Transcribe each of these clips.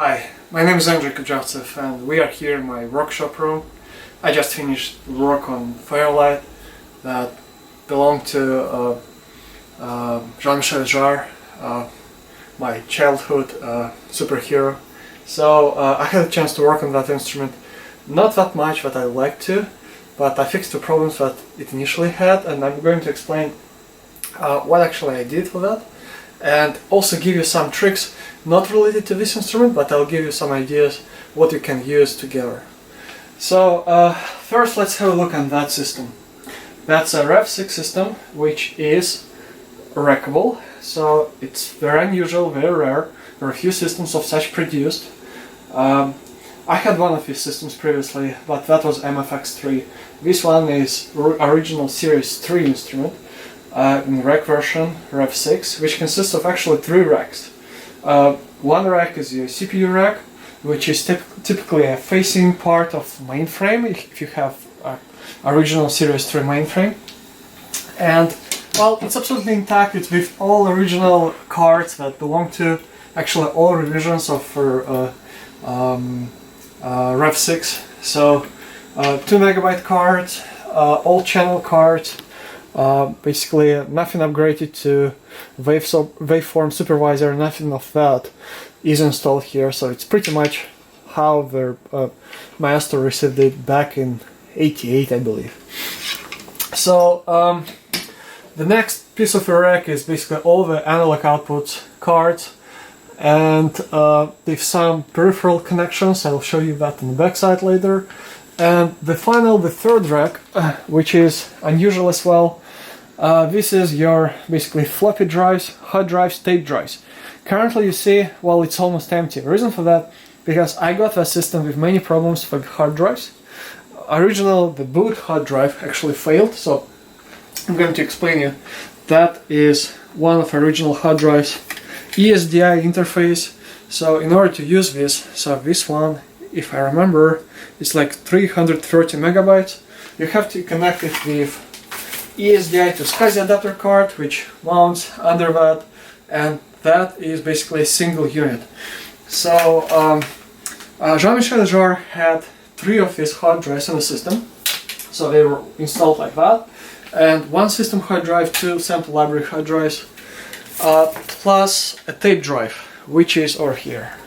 Hi, my name is Jean-Michel Jarre and we are here in my workshop room. I just finished work on Fairlight that belonged to Jean-Michel Jarre, my childhood superhero. So I had a chance to work on that instrument. Not that much that I like to, but I fixed the problems that it initially had, and I'm going to explain what actually I did for that, and also give you some tricks not related to this instrument, but I'll give you some ideas what you can use together. So first let's have a look at that system. That's a Rev 6 system, which is wreckable, so it's very unusual, very rare. There are a few systems of such produced. I had one of these systems previously, but that was MFX3. This one is original Series 3 instrument in rack version, Rev 6, which consists of actually 3 racks. One rack is your CPU rack, which is typically a facing part of mainframe if you have original Series 3 mainframe. And well, it's absolutely intact. It's with all original cards that belong to actually all revisions of Rev 6. So 2 MB cards, all channel cards. Basically nothing upgraded to waveform supervisor, nothing of that is installed here, so it's pretty much how the master received it back in '88, I believe. So the next piece of the rack is basically all the analog output cards, and with some peripheral connections. I'll show you that on the backside later. And the third rack, which is unusual as well, this is your basically floppy drives, hard drives, tape drives. Currently you see, well, it's almost empty. The reason for that, because I got a system with many problems for hard drives. The boot hard drive actually failed, so I'm going to explain you. That is one of the original hard drives, ESDI interface. So in order to use this, so this one, if I remember, it's like 330 megabytes. You have to connect it with ESDI to SCSI adapter card, which mounts under that, and that is basically a single unit. So Jean-Michel Jarre had 3 of his hard drives in the system, so they were installed like that, and 1 system hard drive, 2 sample library hard drives, plus a tape drive, which is over here.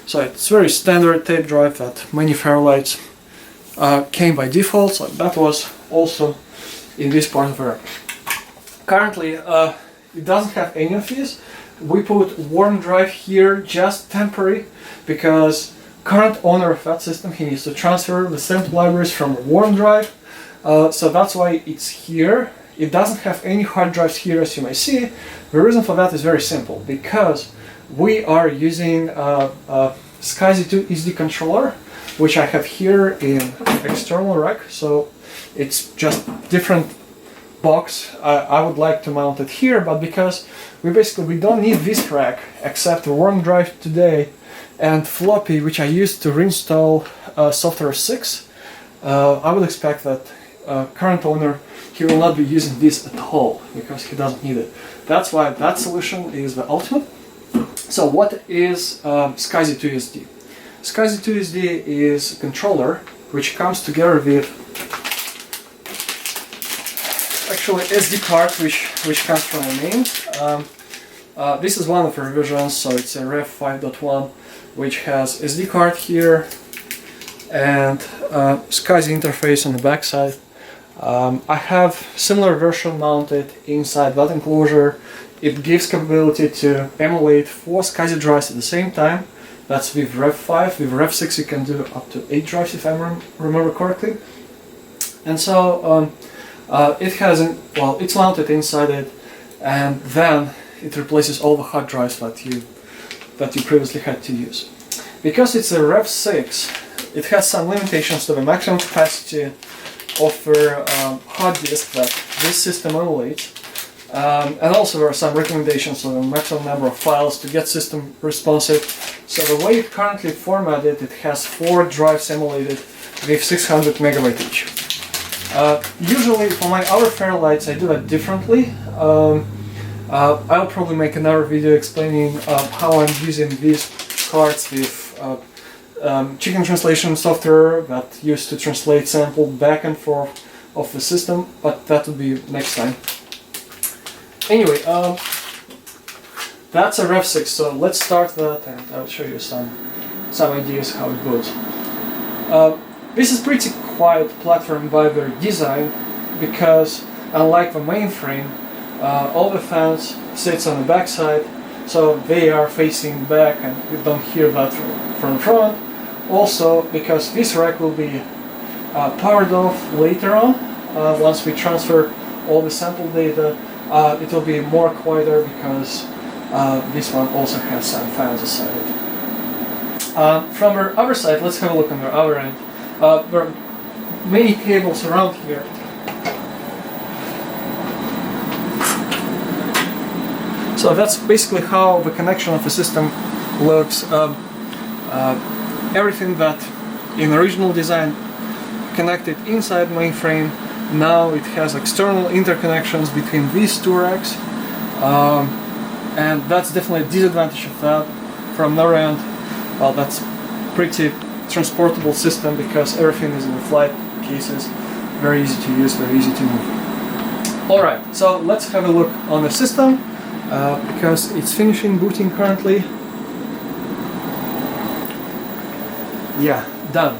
So it's very standard tape drive that many Fairlights came by default, so that was also in this part of the rack. Currently it doesn't have any of these. We put warm drive here, just temporary, because current owner of that system, he needs to transfer the sample libraries from a warm drive, so that's why it's here. It doesn't have any hard drives here, as you may see. The reason for that is very simple, because we are using a SCSI SD controller, which I have here in external rack, so it's just different box. I would like to mount it here, but because we don't need this rack except the warm drive today and floppy, which I used to reinstall software 6, I would expect that current owner, he will not be using this at all because he doesn't need it. That's why that solution is the ultimate. So what is SCSI 2SD? SCSI 2SD is a controller which comes together with actually SD card, which comes from a main. This is one of the revisions, so it's a Rev 5.1, which has SD card here and SCSI interface on the backside. I have similar version mounted inside that enclosure. It gives capability to emulate 4 SCSI drives at the same time. That's with Rev 5. With Rev 6 you can do up to 8 drives if I remember correctly. And so it's mounted inside it, and then it replaces all the hard drives that you previously had to use. Because it's a Rev 6, it has some limitations to the maximum capacity of the hard disk that this system emulates. And also there are some recommendations on the maximum number of files to get system responsive. So the way it currently formatted, it has 4 drives emulated with 600 megabyte each. Usually for my other Fairlights I do that differently. I'll probably make another video explaining how I'm using these cards with chicken translation software that used to translate sample back and forth of the system, but that would be next time. Anyway, that's a Rev 6, so let's start that and I'll show you some ideas how it goes. This is pretty quiet platform by their design because unlike the mainframe, all the fans sits on the back side, so they are facing back and you don't hear that from front. Also, because this rack will be powered off later on, once we transfer all the sample data, it will be more quieter because this one also has some fans aside. From our other side, let's have a look on our other end. There are many cables around here. So that's basically how the connection of the system looks. Everything that in original design connected inside mainframe, now it has external interconnections between these two racks, and that's definitely a disadvantage of that. From our end, well, that's pretty transportable system because everything is in the flight cases, very easy to use, very easy to move. Alright, so let's have a look on the system because it's finishing booting currently. Yeah, done.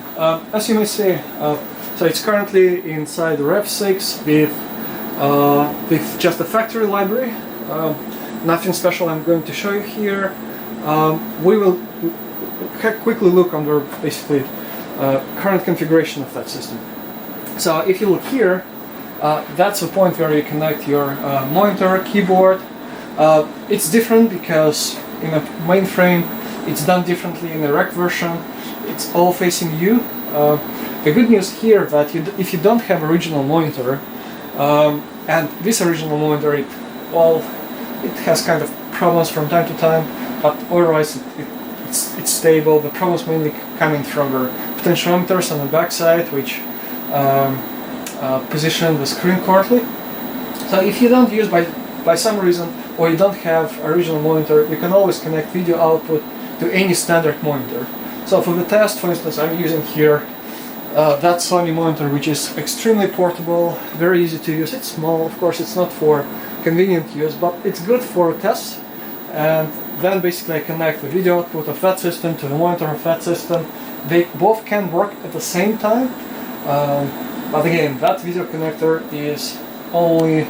As you may see, so it's currently inside Rev 6 with just a factory library. Nothing special I'm going to show you here. We will quickly look under basically current configuration of that system. So if you look here, that's the point where you connect your monitor, keyboard. It's different because in a mainframe it's done differently in the rack version. It's all facing you. The good news here that if you don't have original monitor, and this original monitor, it has kind of problems from time to time, but otherwise it's stable. The problems mainly coming from the potentiometers on the backside, which position the screen correctly. So if you don't use by some reason, or you don't have original monitor, you can always connect video output to any standard monitor. So for the test, for instance, I'm using here that Sony monitor, which is extremely portable, very easy to use. It's small, of course, it's not for convenient use, but it's good for tests. And then basically I connect the video output of that system to the monitor of that system. They both can work at the same time, but again, that video connector is only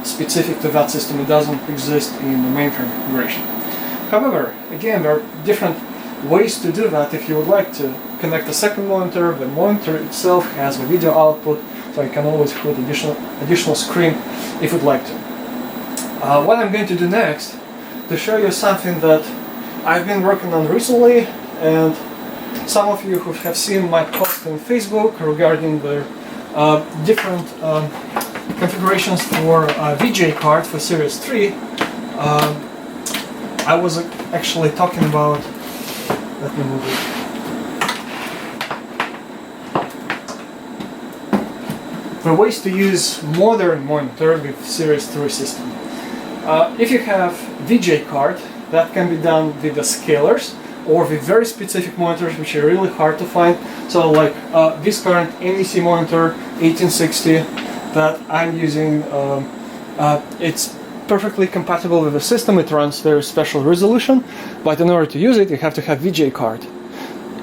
specific to that system. It doesn't exist in the mainframe configuration. However, again, there are different ways to do that. If you would like to connect a second monitor, the monitor itself has a video output, so you can always put additional screen if you'd like to. What I'm going to do next, to show you something that I've been working on recently, and some of you who have seen my post on Facebook regarding the different configurations for VGA card for Series 3, I was actually talking about, let me move it. The ways to use modern monitor with Series 3 system. If you have VGA card, that can be done with the scalers or with very specific monitors which are really hard to find. So like this current NEC monitor 1860 that I'm using, it's perfectly compatible with the system. It runs very special resolution, but in order to use it you have to have VGA card.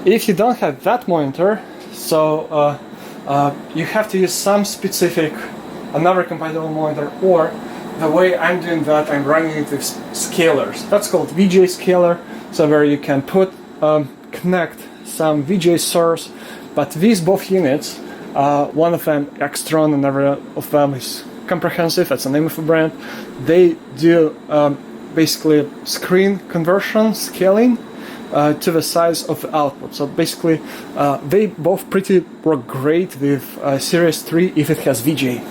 If you don't have that monitor, so you have to use some specific another compatible monitor, or the way I'm doing that, I'm running it with scalers. That's called VGA scaler, so where you can put connect some VGA source, but these both units, one of them Extron and another of them is Comprehensive, that's the name of the brand, they do basically screen conversion, scaling to the size of the output. So basically they both pretty work great with Series 3 if it has VGA.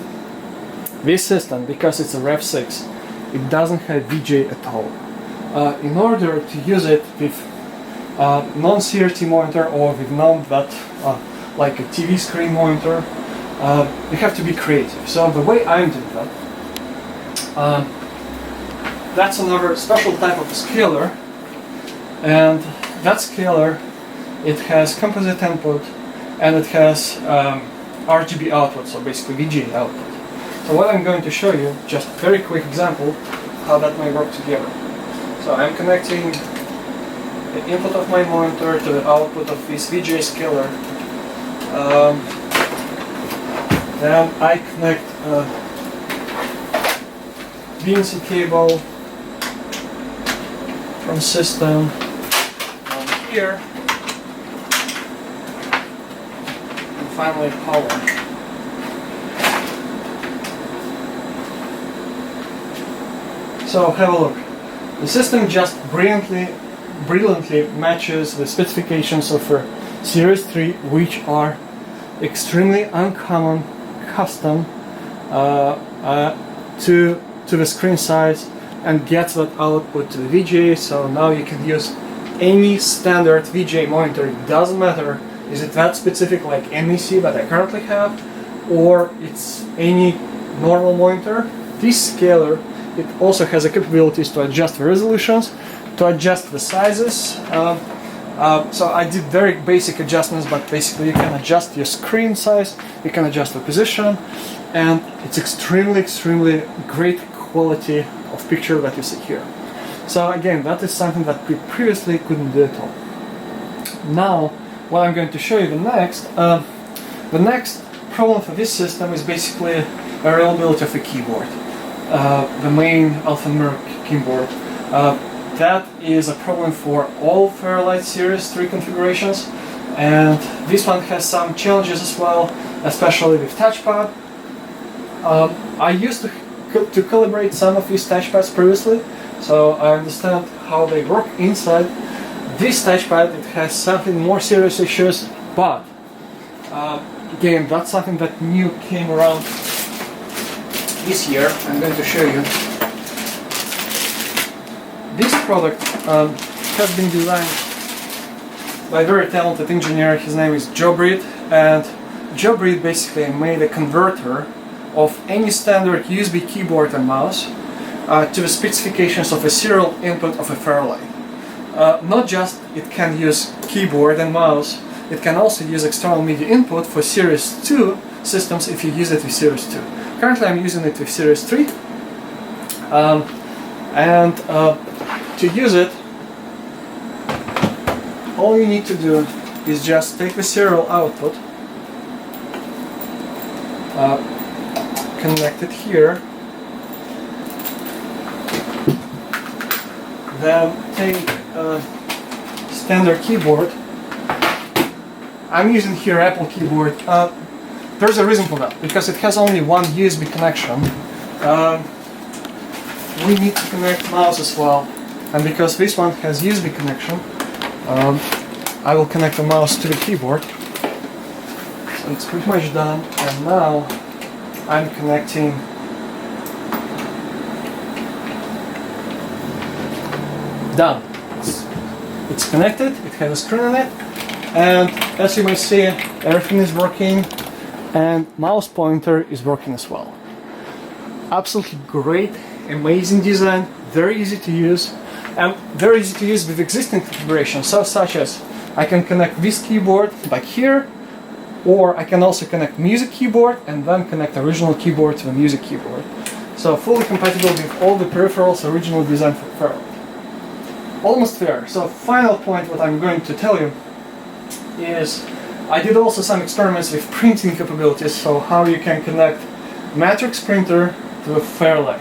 This system, because it's a Rev 6, it doesn't have VGA at all. In order to use it with non-CRT monitor or with that like a TV screen monitor, you have to be creative. So the way I'm doing that, that's another special type of scaler And that scaler, it has composite input and it has RGB output, so basically VGA output. So what I'm going to show you, just a very quick example how that may work together. So I'm connecting the input of my monitor to the output of this VGA scaler. Then I connect a BNC cable from system on here, and finally power. So have a look. The system just brilliantly matches the specifications of a Series 3, which are extremely uncommon, custom to the screen size, and gets that output to the VGA. So now you can use any standard VGA monitor. It doesn't matter, is it that specific like NEC that I currently have, or it's any normal monitor. This scaler, it also has the capabilities to adjust the resolutions, to adjust the sizes. So I did very basic adjustments, but basically you can adjust your screen size, you can adjust the position, and it's extremely great quality of picture that you see here. So again, that is something that we previously couldn't do at all. Now, what I'm going to show you the next problem for this system is basically availability of a keyboard. The main alphanumeric keyboard. That is a problem for all Fairlight Series 3 configurations, and this one has some challenges as well, especially with touchpad. I used to calibrate some of these touchpads previously, so I understand how they work inside. This touchpad, it has something more serious issues, but again, that's something that new came around this year. I'm going to show you. This product has been designed by a very talented engineer. His name is Joe Breed, and Joe Breed basically made a converter of any standard USB keyboard and mouse to the specifications of a serial input of a Fairlight. Not just it can use keyboard and mouse, it can also use external media input for Series 2 systems if you use it with Series 2. Currently I'm using it with Series 3, to use it, all you need to do is just take the serial output, connect it here, then take a standard keyboard. I'm using here Apple keyboard. There's a reason for that, because it has only one USB connection. We need to connect mouse as well, and because this one has USB connection, I will connect the mouse to the keyboard. So it's pretty much done, and now I'm connecting done. It's connected, it has a screen on it, and as you may see, everything is working, and mouse pointer is working as well. Absolutely great, amazing design, very easy to use, and very easy to use with existing configurations, such as I can connect this keyboard back here, or I can also connect music keyboard and then connect original keyboard to the music keyboard. So fully compatible with all the peripherals originally designed for Fairlight. Almost there. So final point what I'm going to tell you is I did also some experiments with printing capabilities, so how you can connect matrix printer to a Fairlight.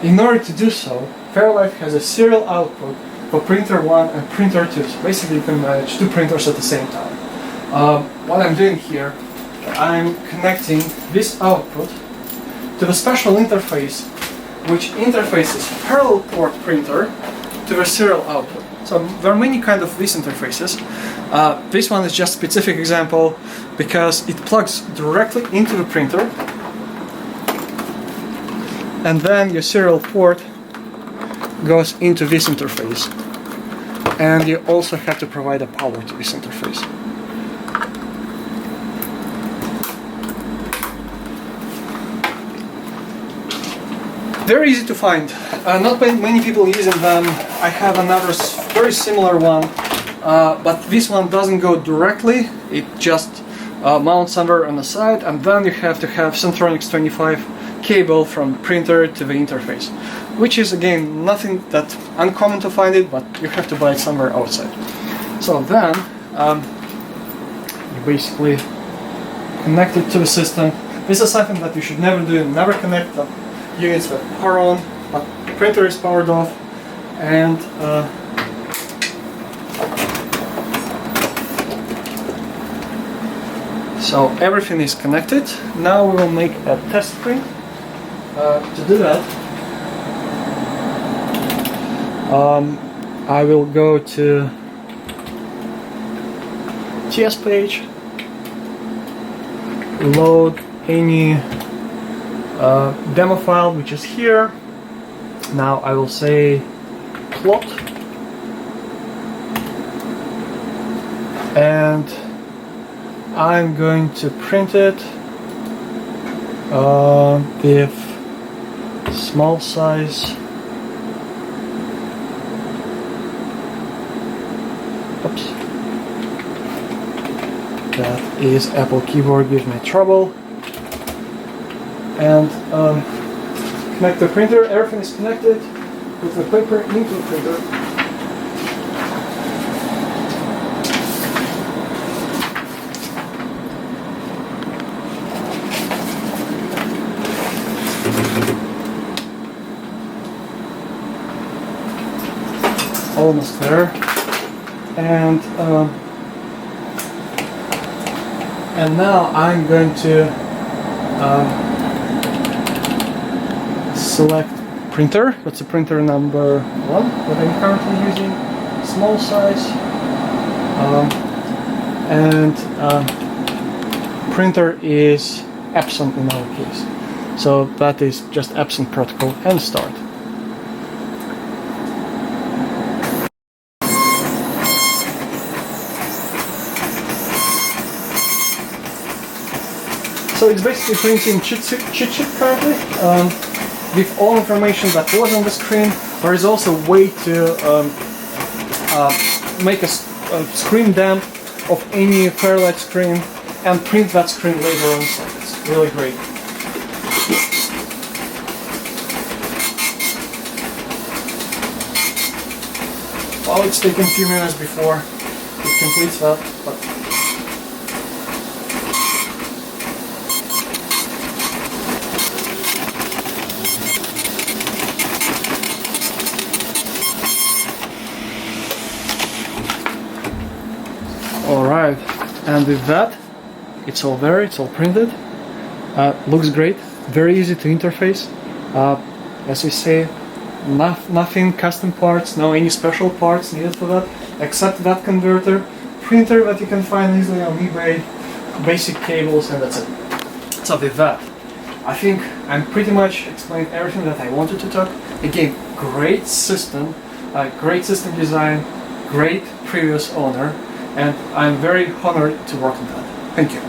In order to do so, Fairlight has a serial output for printer 1 and printer 2, so basically you can manage two printers at the same time. What I'm doing here, I'm connecting this output to the special interface, which interfaces parallel port printer to the serial output. So there are many kinds of these interfaces. This one is just a specific example because it plugs directly into the printer, and then your serial port goes into this interface, and you also have to provide a power to this interface. Very easy to find. Not many people using them. I have another very similar one, but this one doesn't go directly. It just mounts somewhere on the side, and then you have to have Centronics 25 cable from printer to the interface, which is again nothing that uncommon to find it, but you have to buy it somewhere outside. So then you basically connect it to the system. This is something that you should never do. Never connect the units with power on, but the printer is powered off, and so everything is connected. Now we will make a test screen. To do that, I will go to TS page, load any demo file which is here. Now I will say plot, and I'm going to print it with small size. Oops. That is Apple keyboard, gives me trouble. And connect the printer. Everything is connected. Put the paper into the printer. Almost there. And now I'm going to select printer. That's the printer number 1 that I'm currently using, small size, and printer is Epson in our case. So that is just Epson protocol, and start. So it's basically printing cheat sheet currently, with all information that was on the screen. There is also a way to make a screen dump of any Fairlight screen and print that screen later on, so it's really great. Well, it's taking a few minutes before it completes that, but alright, and with that, it's all there, it's all printed. Looks great, very easy to interface. As we say, nothing custom parts, no any special parts needed for that, except that converter, printer that you can find easily on eBay, basic cables, and that's it. So with that, I think I'm pretty much explained everything that I wanted to talk. Again, great system design, great previous owner, and I'm very honored to work on that. Thank you.